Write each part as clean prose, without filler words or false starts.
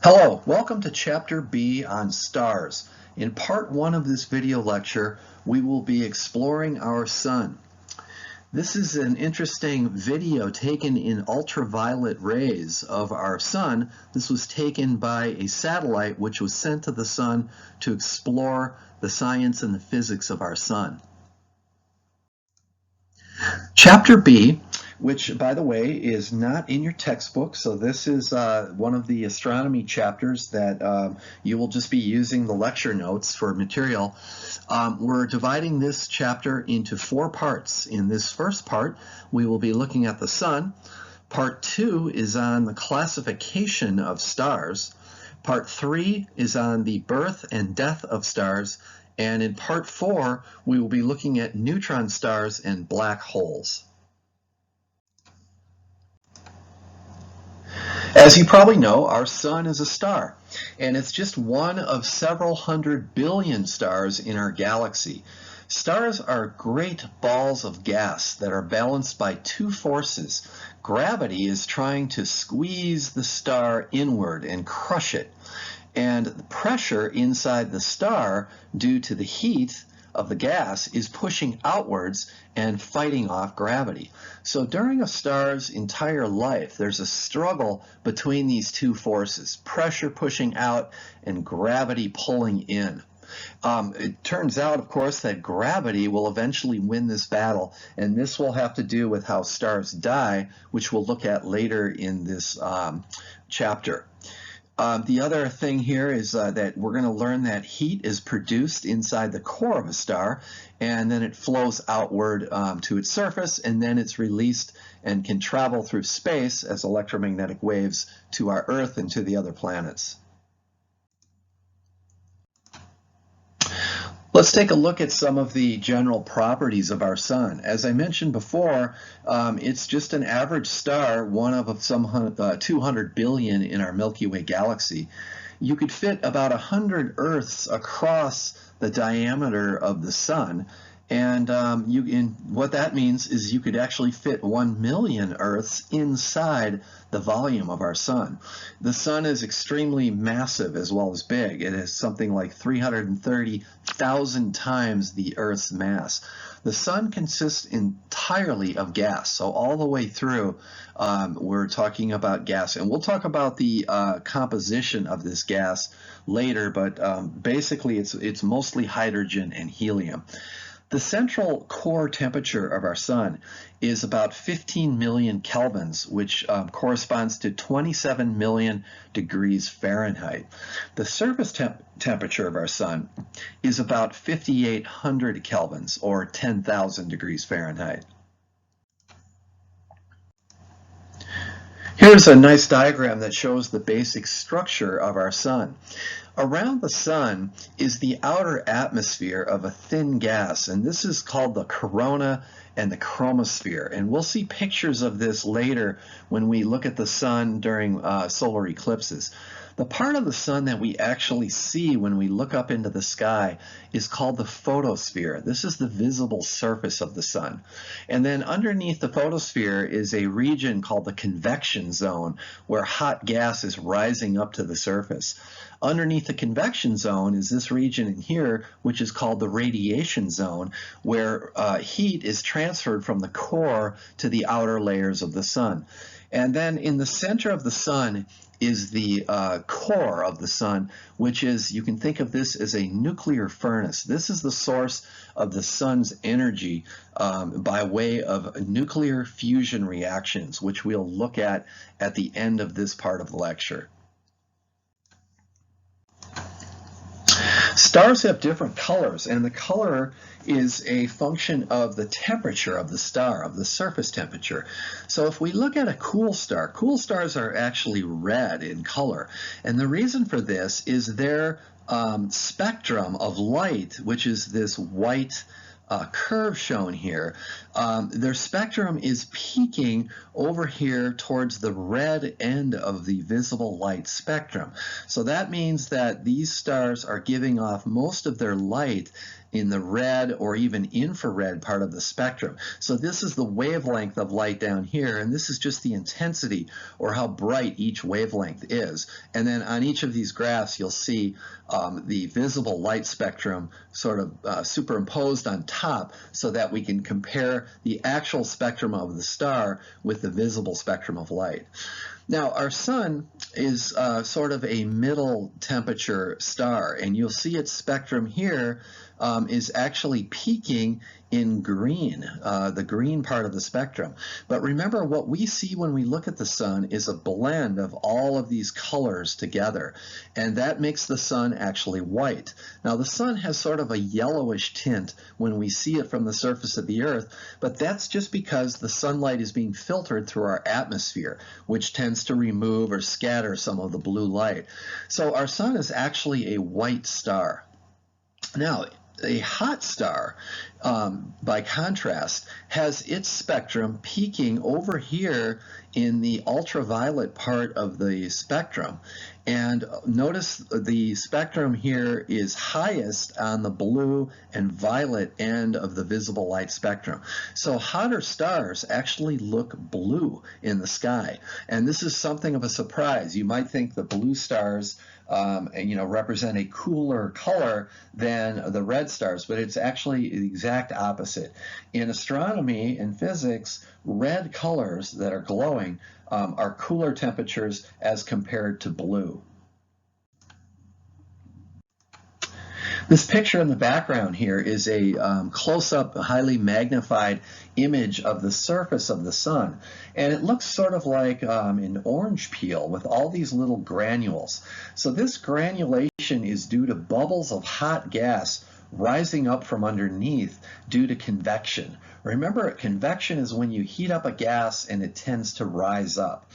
Hello, welcome to Chapter B on stars. In part 1 of this video lecture, we will be exploring our sun. This is an interesting video taken in ultraviolet rays of our sun. This was taken by a satellite which was sent to the sun to explore the science and the physics of our sun. Chapter B, which, by the way, is not in your textbook, so this is one of the astronomy chapters that you will just be using the lecture notes for material. We're dividing this chapter into 4 parts. In this first part, we will be looking at the sun. Part 2 is on the classification of stars. Part 3 is on the birth and death of stars. And in part 4, we will be looking at neutron stars and black holes. As you probably know, our sun is a star, and it's just one of several hundred billion stars in our galaxy. Stars are great balls of gas that are balanced by 2 forces. Gravity is trying to squeeze the star inward and crush it. And the pressure inside the star, due to the heat of the gas, is pushing outwards and fighting off gravity. So during a star's entire life, there's a struggle between these 2 forces, pressure pushing out and gravity pulling in. It turns out, of course, that gravity will eventually win this battle, and this will have to do with how stars die, which we'll look at later in this chapter. The other thing here is that we're going to learn that heat is produced inside the core of a star, and then it flows outward to its surface, and then it's released and can travel through space as electromagnetic waves to our Earth and to the other planets. Let's take a look at some of the general properties of our sun. As I mentioned before, it's just an average star, one of some 200 billion in our Milky Way galaxy. You could fit about 100 Earths across the diameter of the sun, and what that means is you could actually fit 1 million Earths inside the volume of our sun. The sun is extremely massive as well as big. It is something like 330,000 times the Earth's mass. The sun consists entirely of gas, so all the way through we're talking about gas, and we'll talk about the composition of this gas later, but basically it's mostly hydrogen and helium. The central core temperature of our sun is about 15 million kelvins, which corresponds to 27 million degrees Fahrenheit. The surface temperature of our sun is about 5,800 kelvins, or 10,000 degrees Fahrenheit. Here's a nice diagram that shows the basic structure of our sun. Around the sun is the outer atmosphere of a thin gas, and this is called the corona and the chromosphere. And we'll see pictures of this later when we look at the sun during solar eclipses. The part of the sun that we actually see when we look up into the sky is called the photosphere. This is the visible surface of the sun. And then underneath the photosphere is a region called the convection zone, where hot gas is rising up to the surface. Underneath the convection zone is this region in here, which is called the radiation zone, where heat is transferred from the core to the outer layers of the sun. And then in the center of the sun is the core of the sun, which is, you can think of this as a nuclear furnace. This is the source of the sun's energy by way of nuclear fusion reactions, which we'll look at the end of this part of the lecture. Stars have different colors, and the color is a function of the temperature of the star, of the surface temperature. So if we look at a cool stars are actually red in color, and the reason for this is their spectrum of light, which is this white curve shown here, their spectrum is peaking over here towards the red end of the visible light spectrum. So that means that these stars are giving off most of their light in the red or even infrared part of the spectrum. So this is the wavelength of light down here, and this is just the intensity or how bright each wavelength is. And then on each of these graphs, you'll see the visible light spectrum sort of superimposed on top so that we can compare the actual spectrum of the star with the visible spectrum of light. Now, our sun is sort of a middle temperature star, and you'll see its spectrum here is actually peaking in green, the green part of the spectrum. But remember, what we see when we look at the sun is a blend of all of these colors together, and that makes the sun actually white. Now, the sun has sort of a yellowish tint when we see it from the surface of the Earth, but that's just because the sunlight is being filtered through our atmosphere, which tends to remove or scatter some of the blue light. So our sun is actually a white star. Now, a hot star, by contrast, has its spectrum peaking over here in the ultraviolet part of the spectrum. And notice the spectrum here is highest on the blue and violet end of the visible light spectrum. So hotter stars actually look blue in the sky. And this is something of a surprise. You might think the blue stars represent a cooler color than the red stars, but it's actually the exact opposite. In astronomy and physics, red colors that are glowing are cooler temperatures as compared to blue. This picture in the background here is a close-up, highly magnified image of the surface of the sun. And it looks sort of like an orange peel with all these little granules. So this granulation is due to bubbles of hot gas rising up from underneath due to convection. Remember, convection is when you heat up a gas and it tends to rise up.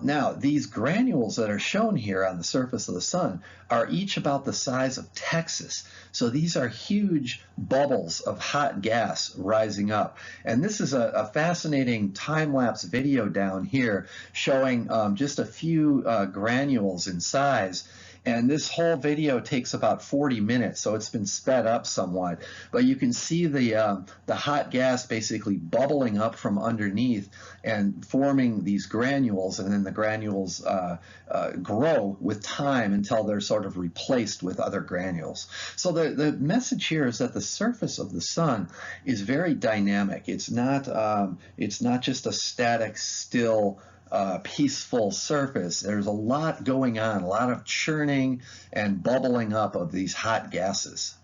Now, these granules that are shown here on the surface of the sun are each about the size of Texas. So these are huge bubbles of hot gas rising up. And this is a fascinating time-lapse video down here showing just a few granules in size. And this whole video takes about 40 minutes, so it's been sped up somewhat. But you can see the hot gas basically bubbling up from underneath and forming these granules, and then the granules grow with time until they're sort of replaced with other granules. So the message here is that the surface of the sun is very dynamic. It's not just a static, still, peaceful surface. There's a lot going on, a lot of churning and bubbling up of these hot gases.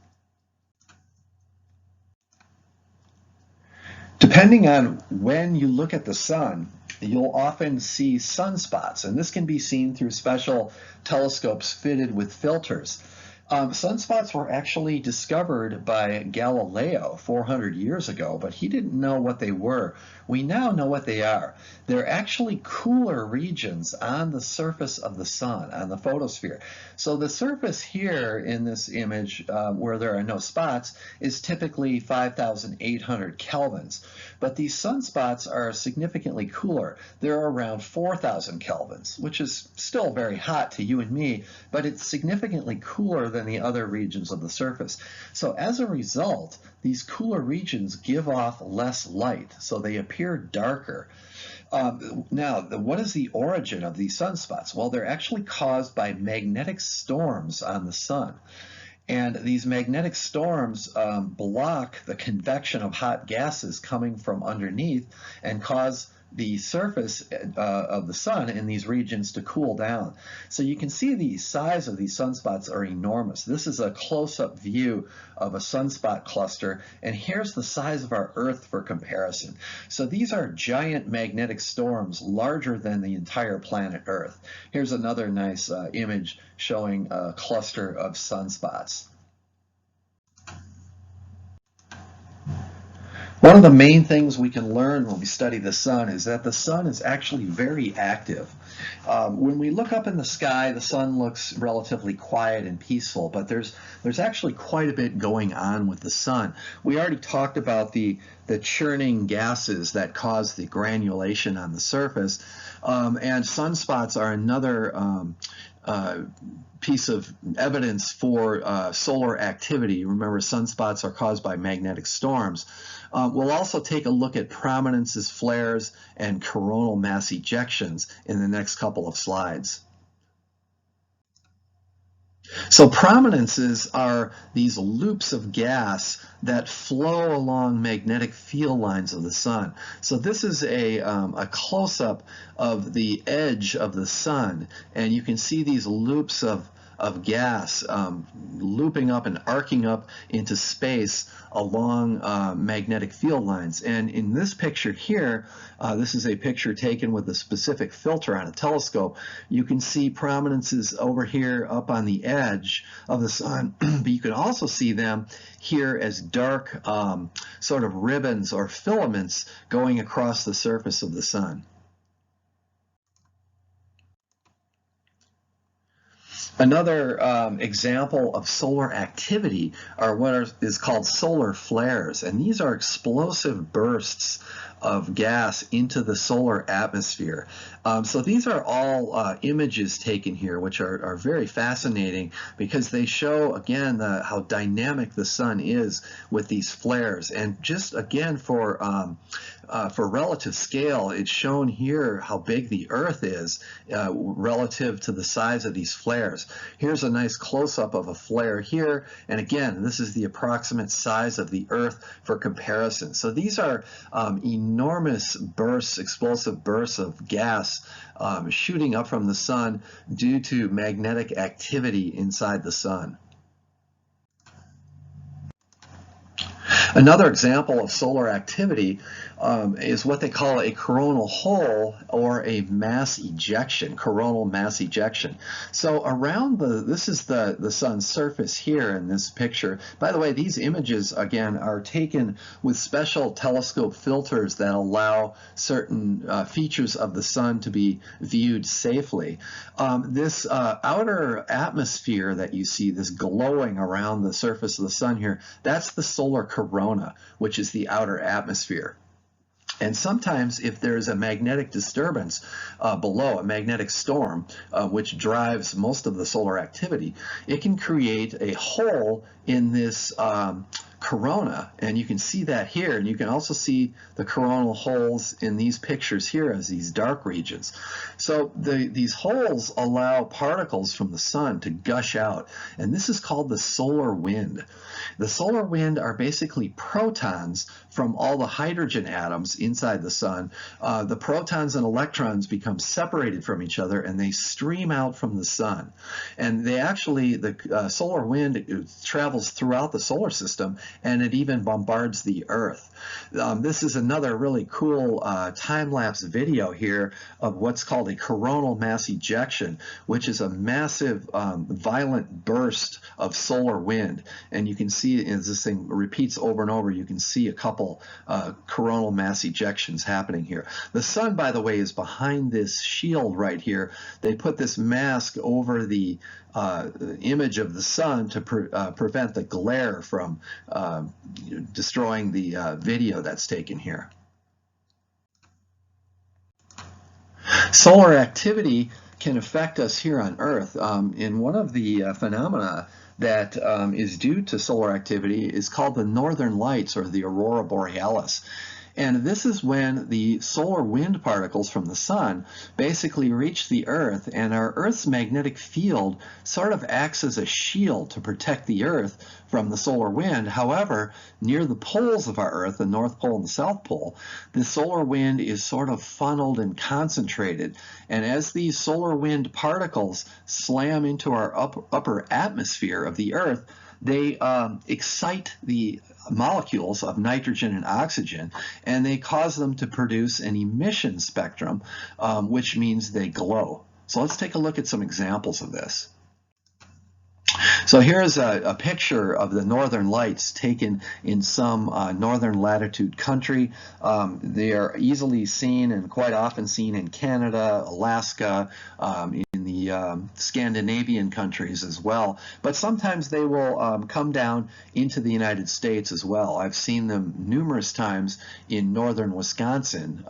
Depending on when you look at the sun, you'll often see sunspots, and this can be seen through special telescopes fitted with filters. Sunspots were actually discovered by Galileo 400 years ago, but he didn't know what they were. We now know what they are. They're actually cooler regions on the surface of the sun, on the photosphere. So the surface here in this image, where there are no spots, is typically 5,800 kelvins. But these sunspots are significantly cooler. They're around 4,000 kelvins, which is still very hot to you and me, but it's significantly cooler than the other regions of the surface. So as a result, these cooler regions give off less light, so they appear darker. Now, what is the origin of these sunspots? Well, they're actually caused by magnetic storms on the sun. And these magnetic storms block the convection of hot gases coming from underneath and cause the surface of the sun in these regions to cool down. So you can see the size of these sunspots are enormous. This is a close-up view of a sunspot cluster, and here's the size of our Earth for comparison. So these are giant magnetic storms larger than the entire planet Earth. Here's another nice image showing a cluster of sunspots. One of the main things we can learn when we study the sun is that the sun is actually very active. When we look up in the sky, the sun looks relatively quiet and peaceful, but there's actually quite a bit going on with the sun. We already talked about the churning gases that cause the granulation on the surface, and sunspots are another piece of evidence for solar activity. Remember, sunspots are caused by magnetic storms. We'll also take a look at prominences, flares, and coronal mass ejections in the next couple of slides. So prominences are these loops of gas that flow along magnetic field lines of the sun. So this is a close-up of the edge of the sun, and you can see these loops of gas looping up and arcing up into space along magnetic field lines. And in this picture here, this is a picture taken with a specific filter on a telescope. You can see prominences over here up on the edge of the sun, but you can also see them here as dark sort of ribbons or filaments going across the surface of the sun. Another example of solar activity are what is called solar flares, and these are explosive bursts of gas into the solar atmosphere. So these are all images taken here, which are very fascinating because they show, again, how dynamic the sun is with these flares. And just, again, for relative scale, it's shown here how big the Earth is relative to the size of these flares. Here's a nice close-up of a flare here, and again, this is the approximate size of the Earth for comparison. So these are enormous bursts, explosive bursts of gas shooting up from the sun due to magnetic activity inside the sun. Another example of solar activity is what they call a coronal hole or a mass ejection, coronal mass ejection. So around this is the sun's surface here in this picture. By the way, these images, again, are taken with special telescope filters that allow certain features of the sun to be viewed safely. This outer atmosphere that you see, this glowing around the surface of the sun here, that's the solar corona, which is the outer atmosphere. And sometimes if there's a magnetic disturbance below, a magnetic storm, which drives most of the solar activity, it can create a hole in this corona, and you can see that here, and you can also see the coronal holes in these pictures here as these dark regions. So these holes allow particles from the sun to gush out, and this is called the solar wind. The solar wind are basically protons from all the hydrogen atoms inside the sun. The protons and electrons become separated from each other, and they stream out from the sun. And they actually, the solar wind travels throughout the solar system, and it even bombards the Earth. This is another really cool time-lapse video here of what's called a coronal mass ejection, which is a massive violent burst of solar wind. And you can see as this thing repeats over and over, you can see a couple coronal mass ejections happening here. The sun, by the way, is behind this shield right here. They put this mask over the image of the sun to prevent the glare from destroying the video that's taken here. Solar activity can affect us here on Earth. And one of the phenomena that is due to solar activity is called the northern lights, or the aurora borealis. And this is when the solar wind particles from the sun basically reach the Earth, and our Earth's magnetic field sort of acts as a shield to protect the Earth from the solar wind. However, near the poles of our Earth, the North Pole and the South Pole, the solar wind is sort of funneled and concentrated. And as these solar wind particles slam into our upper atmosphere of the Earth, they excite the molecules of nitrogen and oxygen, and they cause them to produce an emission spectrum, which means they glow. So let's take a look at some examples of this. So here's a picture of the northern lights taken in some northern latitude country. They are easily seen and quite often seen in Canada, Alaska, in the the Scandinavian countries as well, but sometimes they will come down into the United States as well. I've seen them numerous times in northern Wisconsin,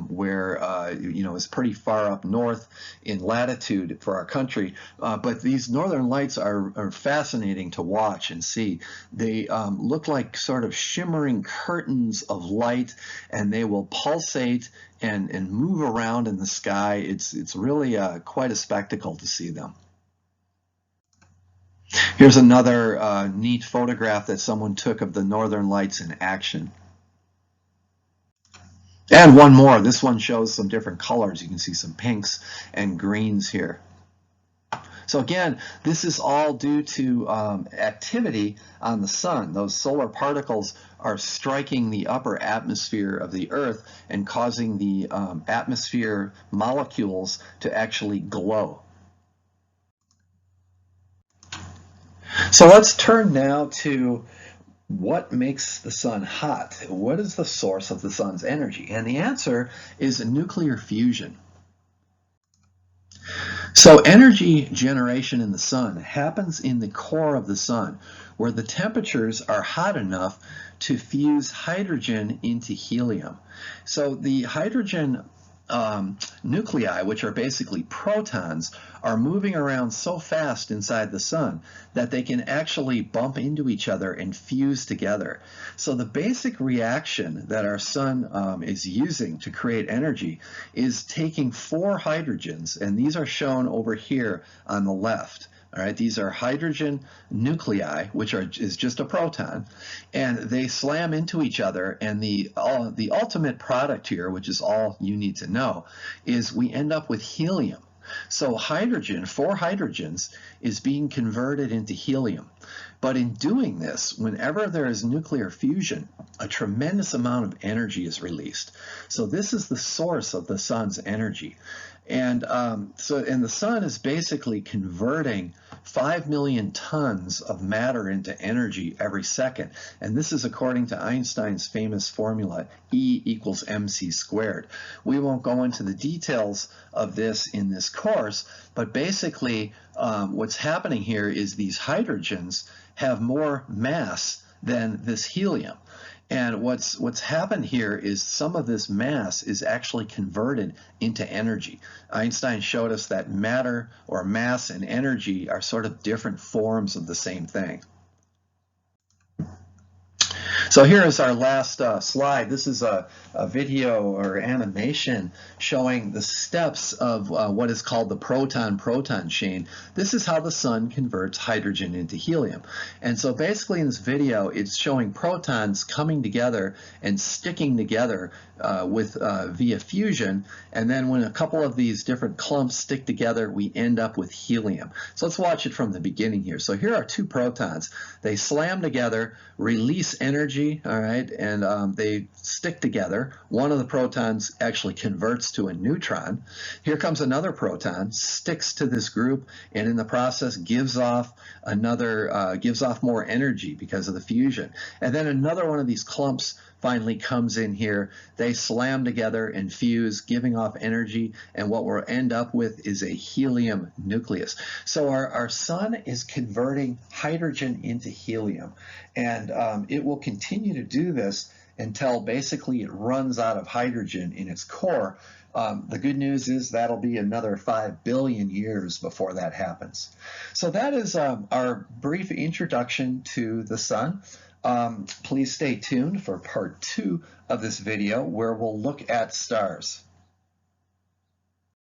where it's pretty far up north in latitude for our country, but these northern lights are fascinating to watch and see. They look like sort of shimmering curtains of light, and they will pulsate and move around in the sky. It's really quite a spectacle to see them. Here's another neat photograph that someone took of the northern lights in action. And one more. This one shows some different colors. You can see some pinks and greens here. So again, this is all due to activity on the sun. Those solar particles are striking the upper atmosphere of the Earth and causing the atmosphere molecules to actually glow. So let's turn now to what makes the sun hot. What is the source of the sun's energy? And the answer is nuclear fusion. So energy generation in the sun happens in the core of the sun, where the temperatures are hot enough to fuse hydrogen into helium. So the hydrogen nuclei, which are basically protons, are moving around so fast inside the sun that they can actually bump into each other and fuse together. So the basic reaction that our sun is using to create energy is taking 4 hydrogens, and these are shown over here on the left. All right, these are hydrogen nuclei, which is just a proton, and they slam into each other, and the ultimate product here, which is all you need to know, is we end up with helium. So hydrogen, 4 hydrogens, is being converted into helium. But in doing this, whenever there is nuclear fusion, a tremendous amount of energy is released. So this is the source of the sun's energy. And the sun is basically converting 5 million tons of matter into energy every second. And this is according to Einstein's famous formula, E equals mc squared. We won't go into the details of this in this course, but basically what's happening here is these hydrogens have more mass than this helium. And what's happened here is some of this mass is actually converted into energy. Einstein showed us that matter or mass and energy are sort of different forms of the same thing. So here is our last slide. This is a video or animation showing the steps of what is called the proton-proton chain. This is how the sun converts hydrogen into helium. And so basically in this video, it's showing protons coming together and sticking together via fusion. And then when a couple of these different clumps stick together, we end up with helium. So let's watch it from the beginning here. So here are 2 protons. They slam together, release energy, all right, and they stick together. One of the protons actually converts to a neutron. Here comes another proton, sticks to this group, and in the process gives off more energy because of the fusion. And then another one of these clumps finally comes in here. They slam together and fuse, giving off energy, and what we'll end up with is a helium nucleus. So our sun is converting hydrogen into helium, and it will continue to do this until basically it runs out of hydrogen in its core. The good news is that'll be another 5 billion years before that happens. So that is our brief introduction to the sun. Please stay tuned for part 2 of this video where we'll look at stars.